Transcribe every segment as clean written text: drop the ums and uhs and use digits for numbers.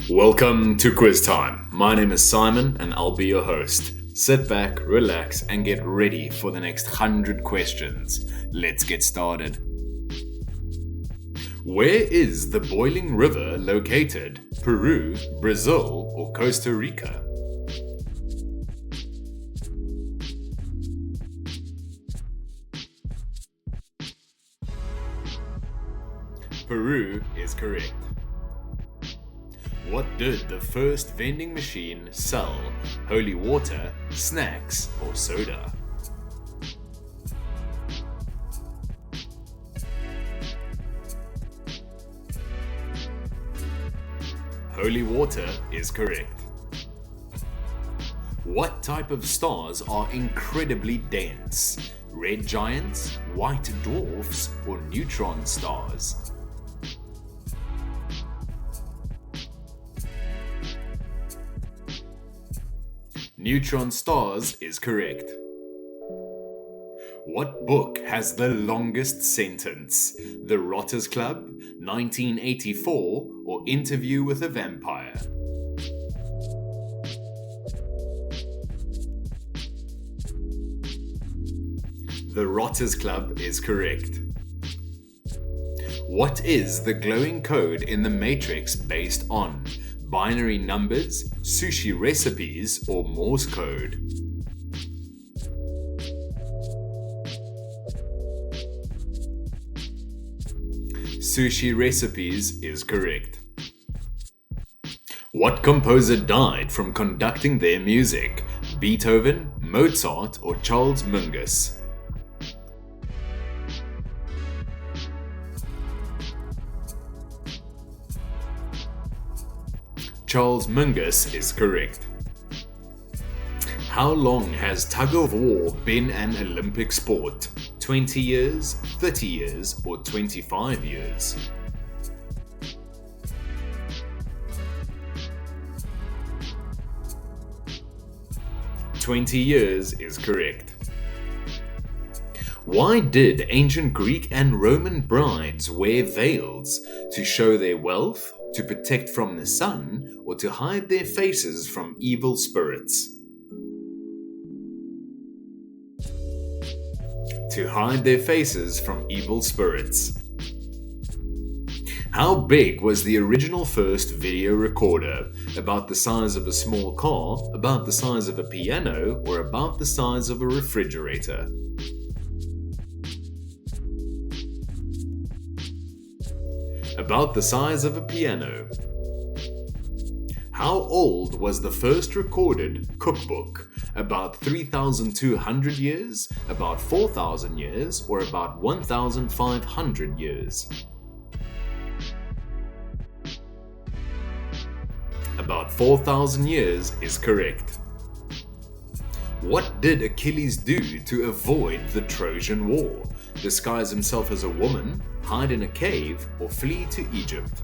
Welcome to Quiz Time. My name is Simon and I'll be your host. Sit back, relax, and get ready for the next 100 questions. Let's get started. Where is the boiling river located? Peru, Brazil, or Costa Rica? Peru is correct. What did the first vending machine sell? Holy water, snacks, or soda? Holy water is correct. What type of stars are incredibly dense? Red giants, white dwarfs, or neutron stars? Neutron stars is correct. What book has the longest sentence? The Rotters Club, 1984, or Interview with a Vampire? The Rotters Club is correct. What is the glowing code in the matrix based on? Binary numbers, sushi recipes, or Morse code? Sushi recipes is correct. What composer died from conducting their music? Beethoven, Mozart, or Charles Mingus? Charles Mingus is correct. How long has tug of war been an Olympic sport? 20 years, 30 years, or 25 years? "20 years is correct. Why did ancient Greek and Roman brides wear veils? To show their wealth, to protect from the sun, or to hide their faces from evil spirits? To hide their faces from evil spirits. How big was the original first video recorder? About the size of a small car, about the size of a piano, or about the size of a refrigerator? About the size of a piano. How old was the first recorded cookbook? About 3,200 years, about 4,000 years, or about 1,500 years? About 4,000 years is correct. What did Achilles do to avoid the Trojan War? Disguise himself as a woman, hide in a cave, or flee to Egypt?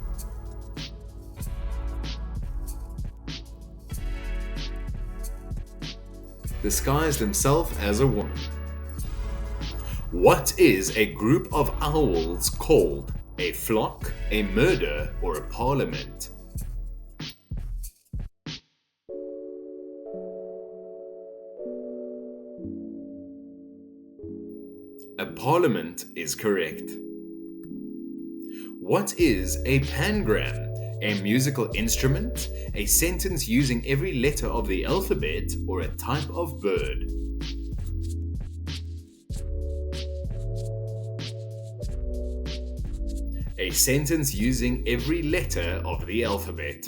Disguised himself as a woman. What is a group of owls called? A flock, a murder, or a parliament? A parliament is correct. What is a pangram? A musical instrument, a sentence using every letter of the alphabet, or a type of bird? A sentence using every letter of the alphabet.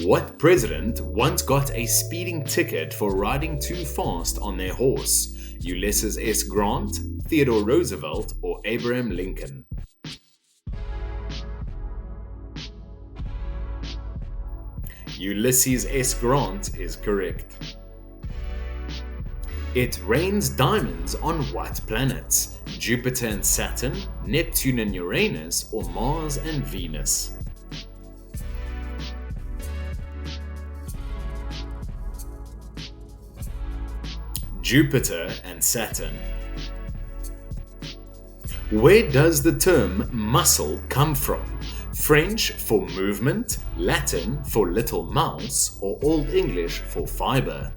What president once got a speeding ticket for riding too fast on their horse? Ulysses S. Grant, Theodore Roosevelt, or Abraham Lincoln? Ulysses S. Grant is correct. It rains diamonds on what planets? Jupiter and Saturn, Neptune and Uranus, or Mars and Venus? Jupiter and Saturn. Where does the term muscle come from? French for movement, Latin for little mouse, or Old English for fiber?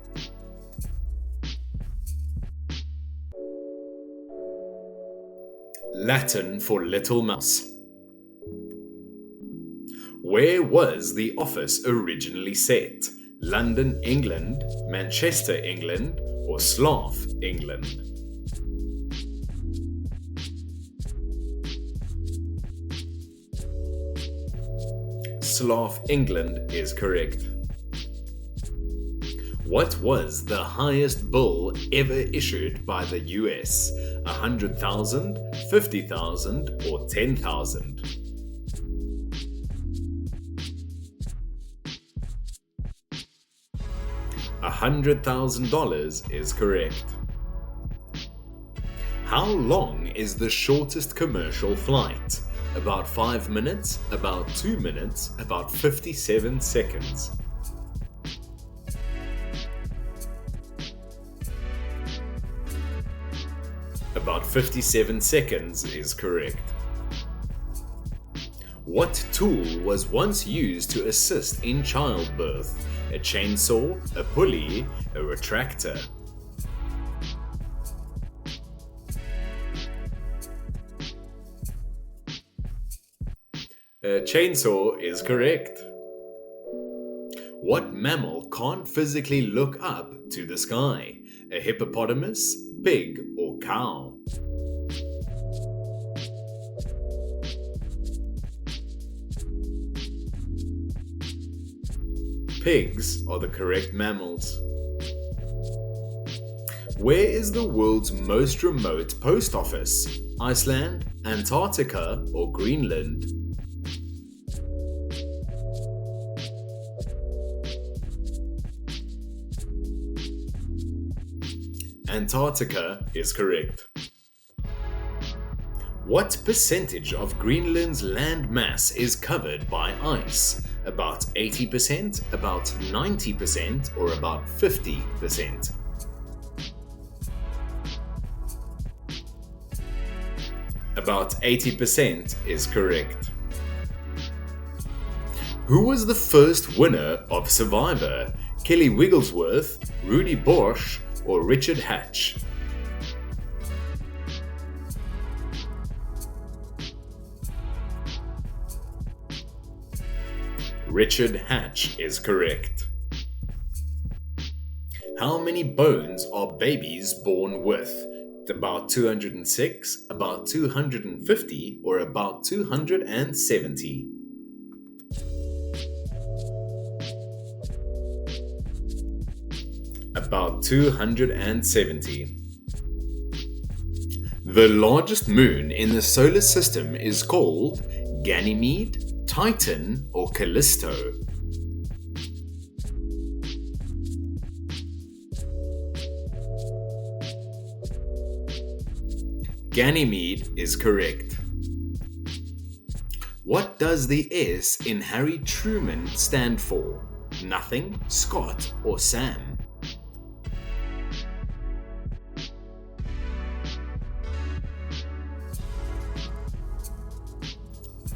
Latin for little mouse. Where was the office originally set? London, England, Manchester, England, or Slough, England? Slough, England is correct. What was the highest bill ever issued by the US? 100,000, 50,000, or 10,000? $100,000 is correct. How long is the shortest commercial flight? About 5 minutes, about 2 minutes, about 57 seconds. About 57 seconds is correct. What tool was once used to assist in childbirth? A chainsaw, a pulley, a retractor? A chainsaw is correct. What mammal can't physically look up to the sky? A hippopotamus, pig, or cow? Pigs are the correct mammals. Where is the world's most remote post office? Iceland, Antarctica, or Greenland? Antarctica is correct. What percentage of Greenland's land mass is covered by ice? About 80%, about 90%, or about 50%? About 80% is correct. Who was the first winner of Survivor? Kelly Wigglesworth, Rudy Bosch, or Richard Hatch? Richard Hatch is correct. How many bones are babies born with? About 206, about 250, or about 270? About 270. The largest moon in the solar system is called Ganymede, Titan, or Callisto? Ganymede is correct. What does the S in Harry Truman stand for? Nothing, Scott, or Sam?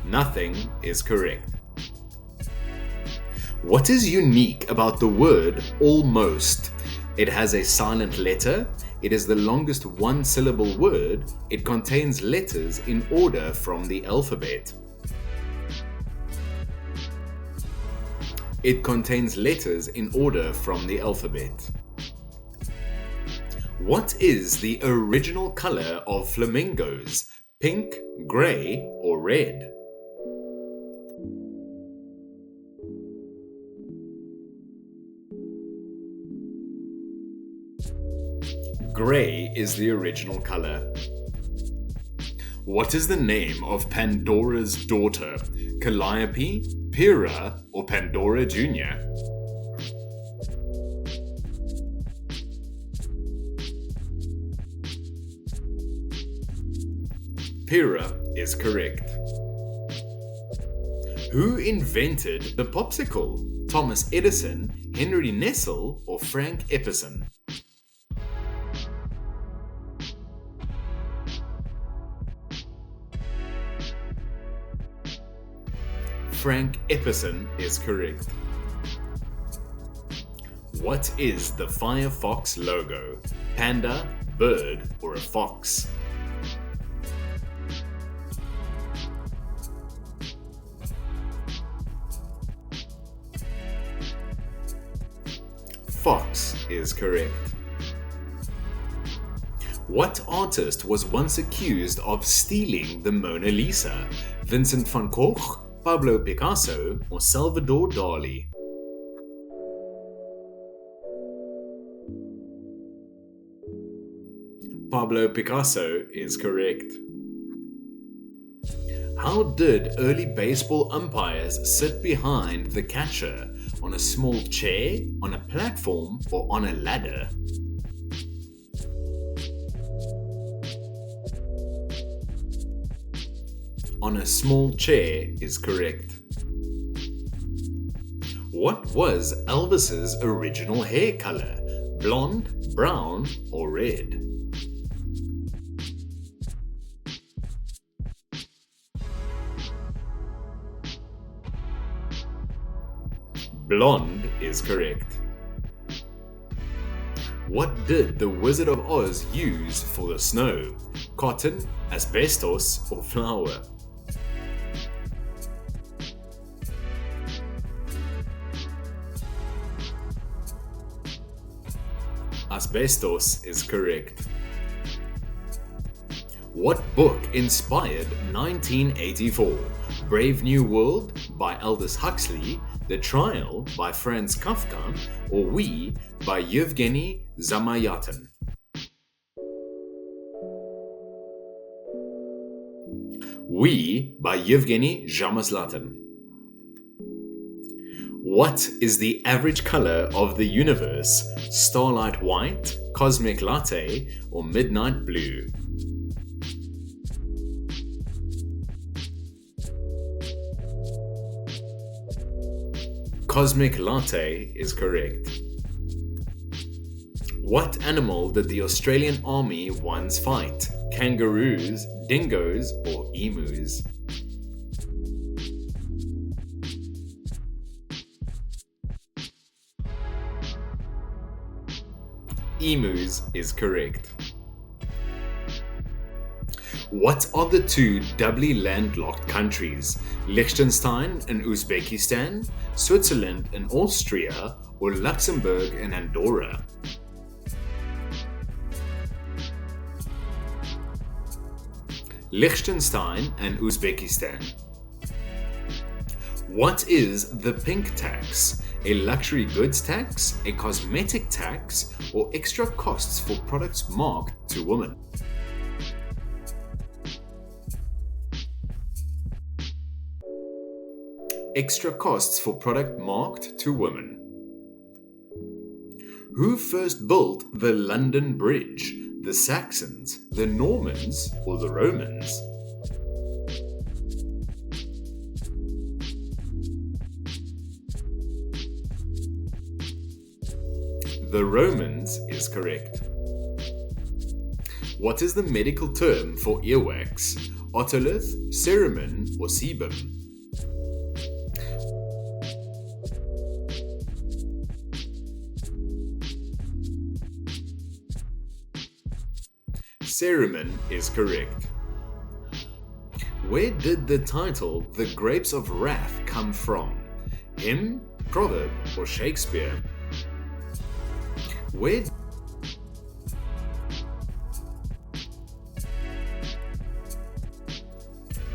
Nothing is correct. What is unique about the word almost? It has a silent letter. It is the longest one-syllable word. It contains letters in order from the alphabet. It contains letters in order from the alphabet. What is the original color of flamingos? Pink, gray, or red? Gray is the original color. What is the name of Pandora's daughter? Calliope, Pyrrha, or Pandora Jr.? Pyrrha is correct. Who invented the popsicle? Thomas Edison, Henry Nestle, or Frank Epperson? Frank Epperson is correct. What is the Firefox logo? Panda, bird, or a fox? Fox is correct. What artist was once accused of stealing the Mona Lisa? Vincent van Gogh, Pablo Picasso, or Salvador Dali? Pablo Picasso is correct. How did early baseball umpires sit behind the catcher? On a small chair, on a platform, or on a ladder? On a small chair is correct. What was Elvis's original hair color? Blonde, brown, or red? Blonde is correct. What did the Wizard of Oz use for the snow? Cotton, asbestos, or flour? Asbestos is correct. What book inspired 1984? Brave New World by Aldous Huxley, The Trial by Franz Kafka, or We by Yevgeny Zamayatan? We by Yevgeny Zamayatan. What is the average color of the universe? Starlight white, cosmic latte, or midnight blue? Cosmic latte is correct. What animal did the Australian Army once fight? Kangaroos, dingoes, or emus? Emus is correct. What are the two doubly landlocked countries? Liechtenstein and Uzbekistan, Switzerland and Austria, or Luxembourg and Andorra? Liechtenstein and Uzbekistan. What is the pink tax? A luxury goods tax, a cosmetic tax, or extra costs for products marked to women? Extra costs for product marked to women. Who first built the London Bridge? The Saxons, the Normans, or the Romans? The Romans is correct. What is the medical term for earwax? Otolith, cerumen, or sebum? Cerumen is correct. Where did the title The Grapes of Wrath come from? Hymn, proverb, or Shakespeare? Where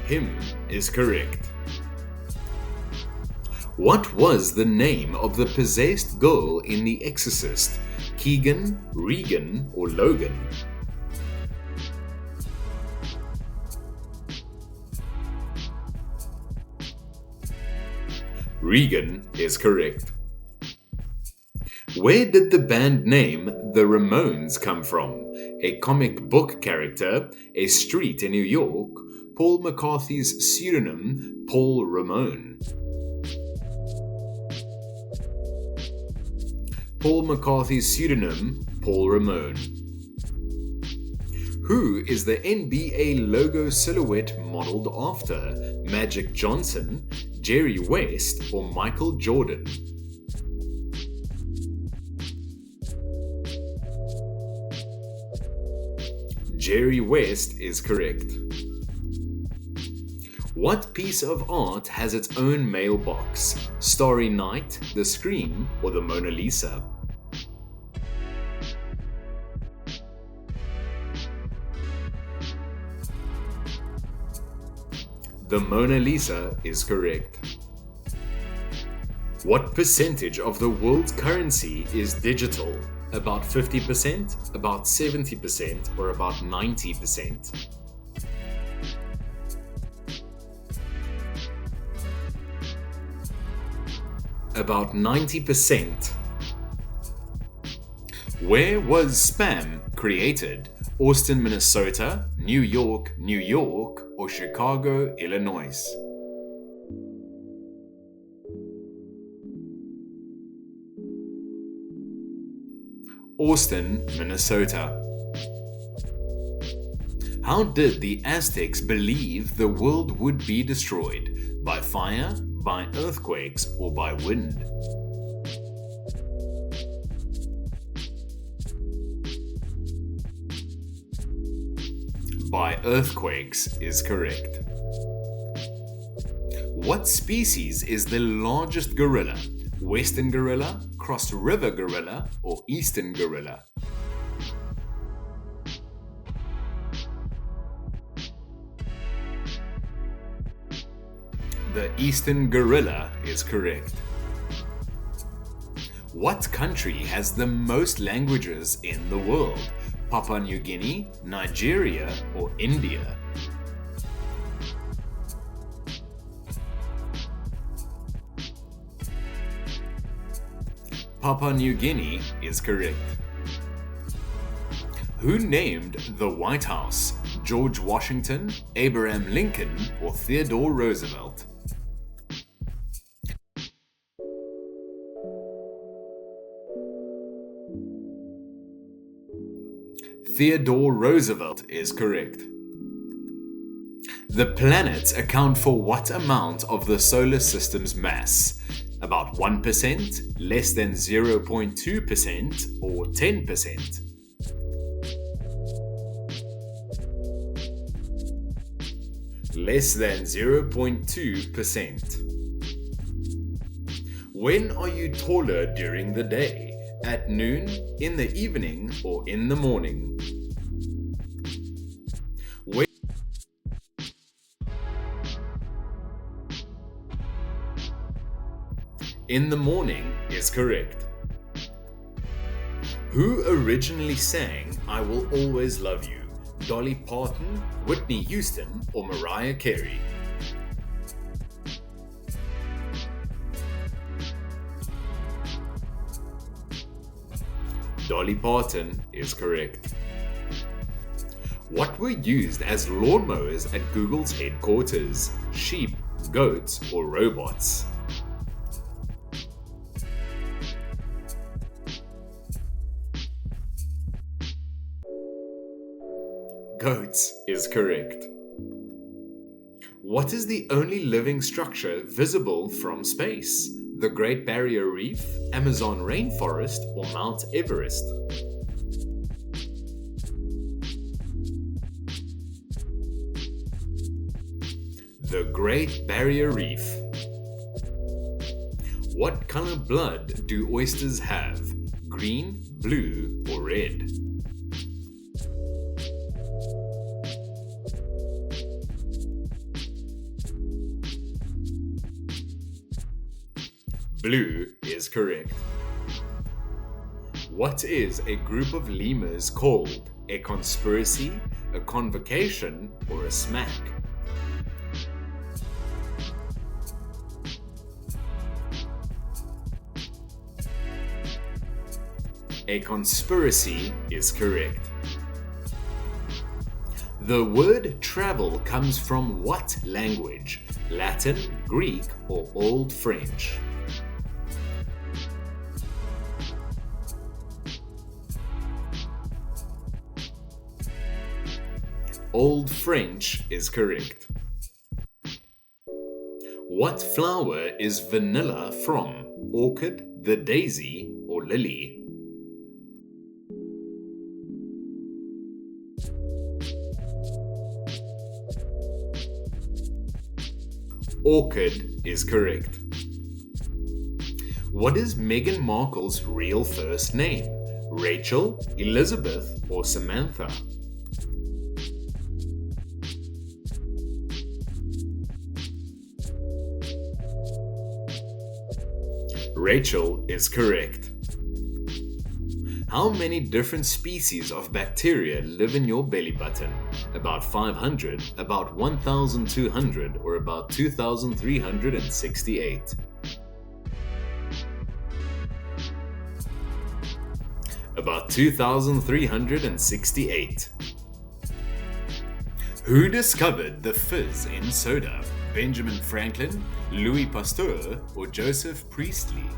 Hymn is correct. What was the name of the possessed girl in The Exorcist? Keegan, Regan, or Logan? Regan is correct. Where did the band name The Ramones come from? A comic book character, a street in New York, Paul McCarthy's pseudonym Paul Ramone? Paul McCarthy's pseudonym Paul Ramone. Who is the NBA logo silhouette modeled after? Magic Johnson, Jerry West or Michael Jordan? Jerry West is correct. What piece of art has its own mailbox? Starry Night, The Scream, or the Mona Lisa? The Mona Lisa is correct. What percentage of the world's currency is digital? About 50%, about 70%, or about 90%? About 90%. Where was spam created? Austin, Minnesota, New York, New York, or Chicago, Illinois? Austin, Minnesota. How did the Aztecs believe the world would be destroyed? By fire, by earthquakes, or by wind? By earthquakes is correct. What species is the largest gorilla? Western gorilla, Cross River gorilla, or Eastern gorilla? The Eastern gorilla is correct. What country has the most languages in the world? Papua New Guinea, Nigeria, or India? Papua New Guinea is correct. Who named the White House? George Washington, Abraham Lincoln, or Theodore Roosevelt? Theodore Roosevelt is correct. The planets account for what amount of the solar system's mass? About 1%, less than 0.2%, or 10%? Less than 0.2%. When are you taller during the day? At noon, in the evening, or in the morning? In the morning is correct. Who originally sang I Will Always Love You? Dolly Parton, Whitney Houston, or Mariah Carey? Dolly Parton is correct. What were used as lawnmowers at Google's headquarters? Sheep, goats, or robots? Goats is correct. What is the only living structure visible from space? The Great Barrier Reef, Amazon rainforest, or Mount Everest? The Great Barrier Reef. What color blood do oysters have? Green, blue, or red? Blue is correct. What is a group of lemurs called? A conspiracy, a convocation, or a smack? A conspiracy is correct. The word travel comes from what language? Latin, Greek, or Old French? Old French is correct. What flower is vanilla from? Orchid, the daisy, or lily? Orchid is correct. What is Meghan Markle's real first name? Rachel, Elizabeth, or Samantha? Rachel is correct. How many different species of bacteria live in your belly button? About 500, about 1,200, or about 2,368? About 2,368. Who discovered the fizz in soda? Benjamin Franklin, Louis Pasteur, or Joseph Priestley?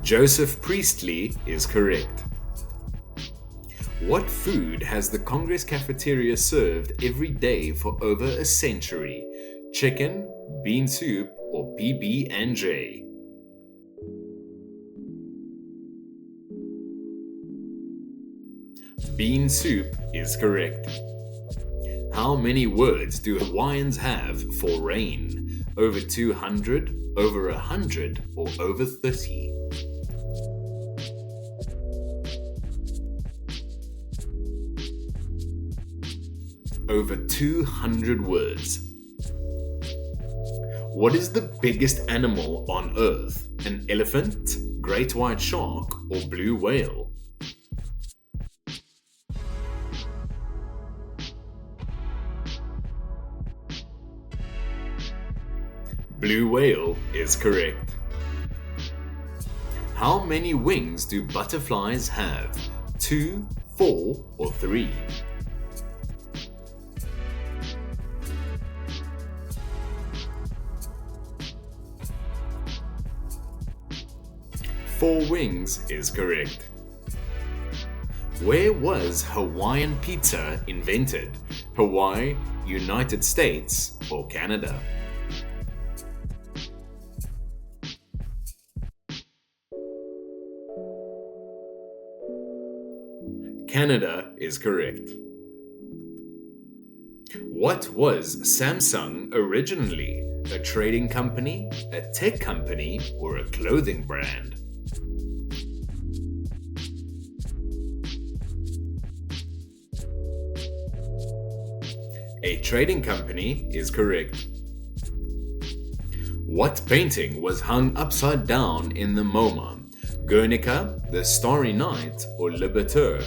Joseph Priestley is correct. What food has the Congress cafeteria served every day for over a century? Chicken, bean soup, or PB&J? Bean soup is correct. How many words do Hawaiians have for rain? Over 200, over 100, or over 30? Over 200 words. What is the biggest animal on Earth? An elephant, great white shark, or blue whale? Blue whale is correct. How many wings do butterflies have? 2, 4, or 3? Four wings is correct. Where was Hawaiian pizza invented? Hawaii, United States, or Canada? Canada is correct. What was Samsung originally? A trading company, a tech company, or a clothing brand? A trading company is correct. What painting was hung upside down in the MoMA? Guernica, The Starry Night, or Liberteur?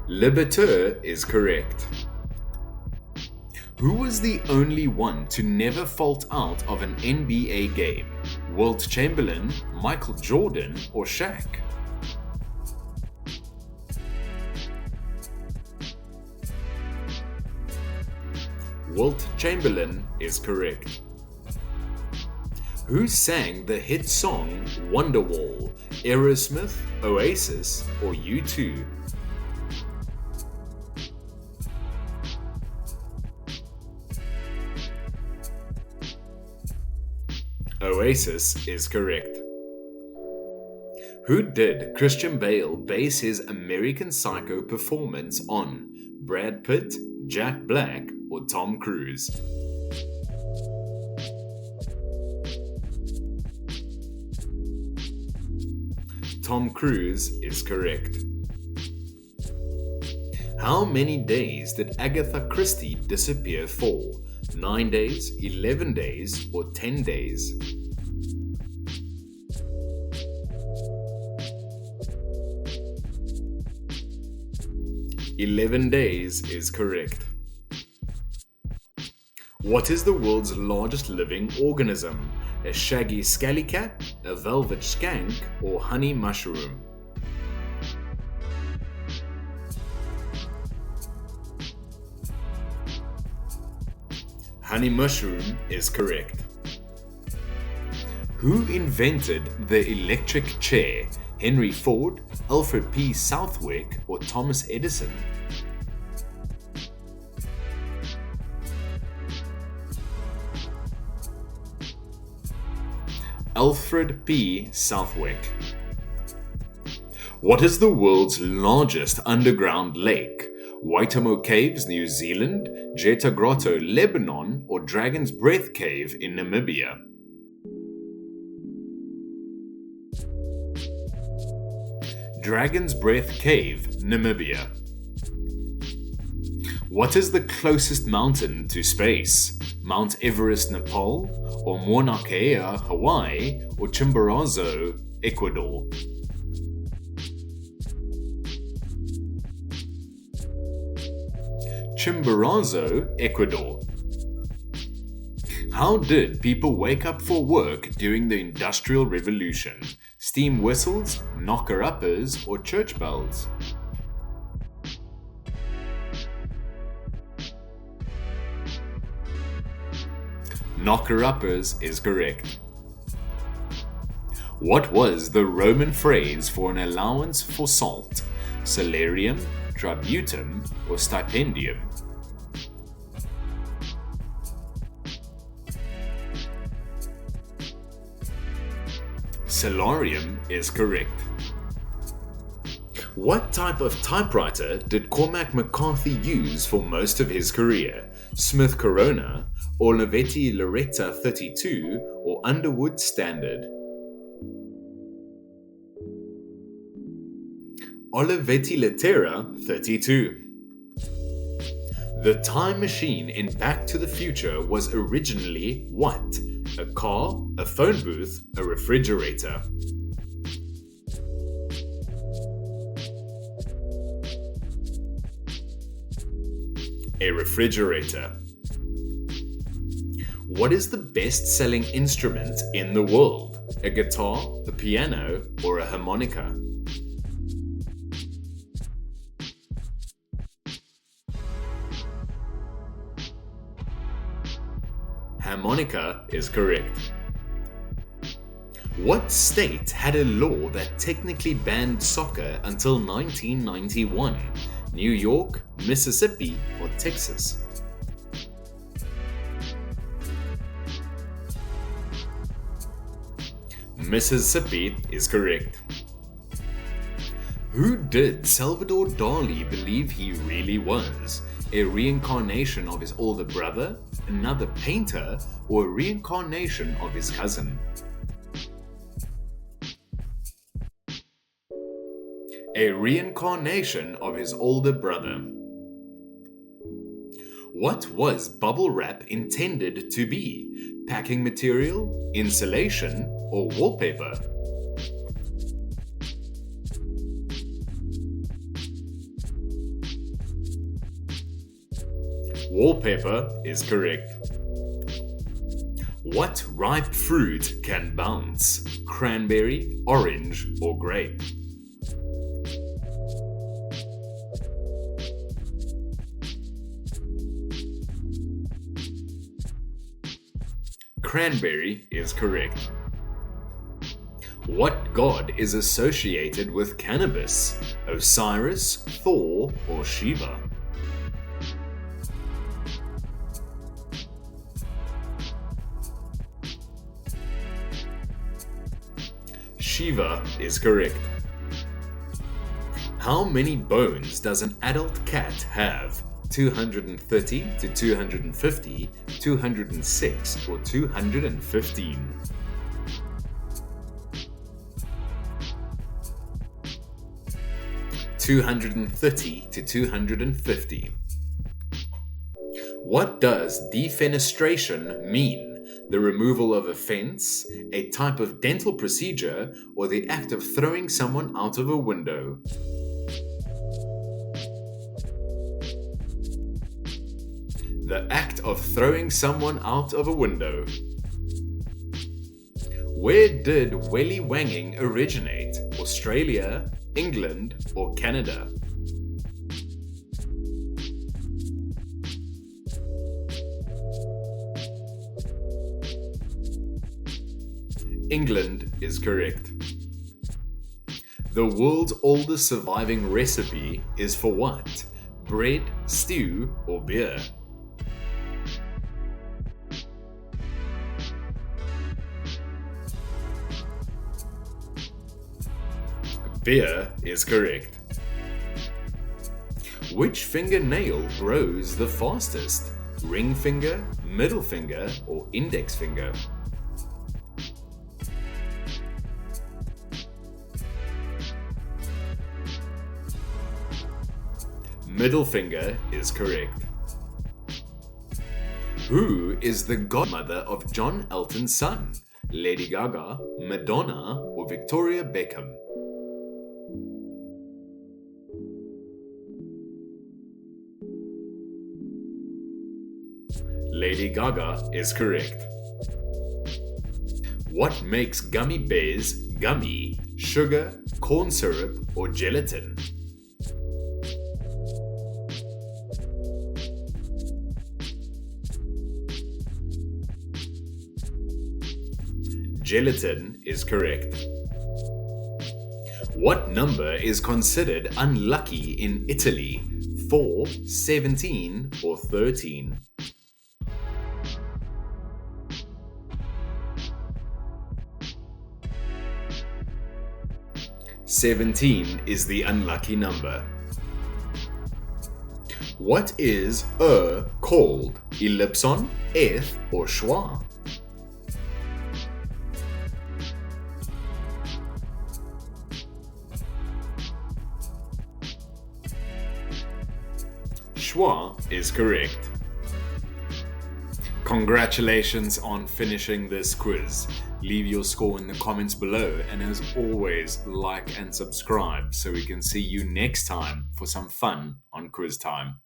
Liberteur is correct. Who was the only one to never fault out of an NBA game? Wilt Chamberlain, Michael Jordan, or Shaq? Wilt Chamberlain is correct. Who sang the hit song Wonderwall? Aerosmith, Oasis, or U2? Oasis is correct. Who did Christian Bale base his American Psycho performance on? Brad Pitt, Jack Black, or Tom Cruise? Tom Cruise is correct. How many days did Agatha Christie disappear for? 9 days, 11 days, or 10 days? "11 days" is correct. What is the world's largest living organism? A shaggy scaly cat, a velvet skank, or honey mushroom? Honey mushroom is correct. Who invented the electric chair? Henry Ford, Alfred P. Southwick, or Thomas Edison? Alfred P. Southwick. What is the world's largest underground lake? Waitomo Caves, New Zealand, Jetta Grotto, Lebanon, or Dragon's Breath Cave in Namibia? Dragon's Breath Cave, Namibia. What is the closest mountain to space? Mount Everest, Nepal, or Mauna Kea, Hawaii, or Chimborazo, Ecuador? Chimborazo, Ecuador. How did people wake up for work during the Industrial Revolution? Steam whistles, knocker-uppers, or church bells? Knocker-uppers is correct. What was the Roman phrase for an allowance for salt? Salarium, tributum, or stipendium? Salarium is correct. What type of typewriter did Cormac McCarthy use for most of his career? Smith Corona, Olivetti Loretta 32, or Underwood Standard? Olivetti Lettera 32. The time machine in Back to the Future was originally what? A car, a phone booth, a refrigerator? A refrigerator. What is the best-selling instrument in the world? A guitar, a piano, or a harmonica? Harmonica is correct. What state had a law that technically banned soccer until 1991? New York, Mississippi, or Texas? Mississippi is correct. Who did Salvador Dali believe he really was? A reincarnation of his older brother, another painter, or a reincarnation of his cousin? A reincarnation of his older brother. What was bubble wrap intended to be? Packing material, insulation, or wallpaper? Wallpaper is correct. What ripe fruit can bounce? Cranberry, orange, or grape? Cranberry is correct. What god is associated with cannabis? Osiris, Thor, or Shiva? Shiva is correct. How many bones does an adult cat have? 230 to 250, 206, or 215? (230 to 250). What does defenestration mean? The removal of a fence, a type of dental procedure, or the act of throwing someone out of a window? The act of throwing someone out of a window. Where did welly wanging originate? Australia, England, or Canada? England is correct. The world's oldest surviving recipe is for what? Bread, stew, or beer? Beer is correct. Which fingernail grows the fastest? Ring finger, middle finger, or index finger? Middle finger is correct. Who is the godmother of John Elton's son? Lady Gaga, Madonna, or Victoria Beckham? Lady Gaga is correct. What makes gummy bears gummy? Sugar, corn syrup, or gelatin? Gelatin is correct. What number is considered unlucky in Italy? 4, 17, or 13? 17 is the unlucky number. What is called? Ellipson, eth, or schwa? Schwa is correct. Congratulations on finishing this quiz. Leave your score in the comments below, and as always, like and subscribe so we can see you next time for some fun on quiz time.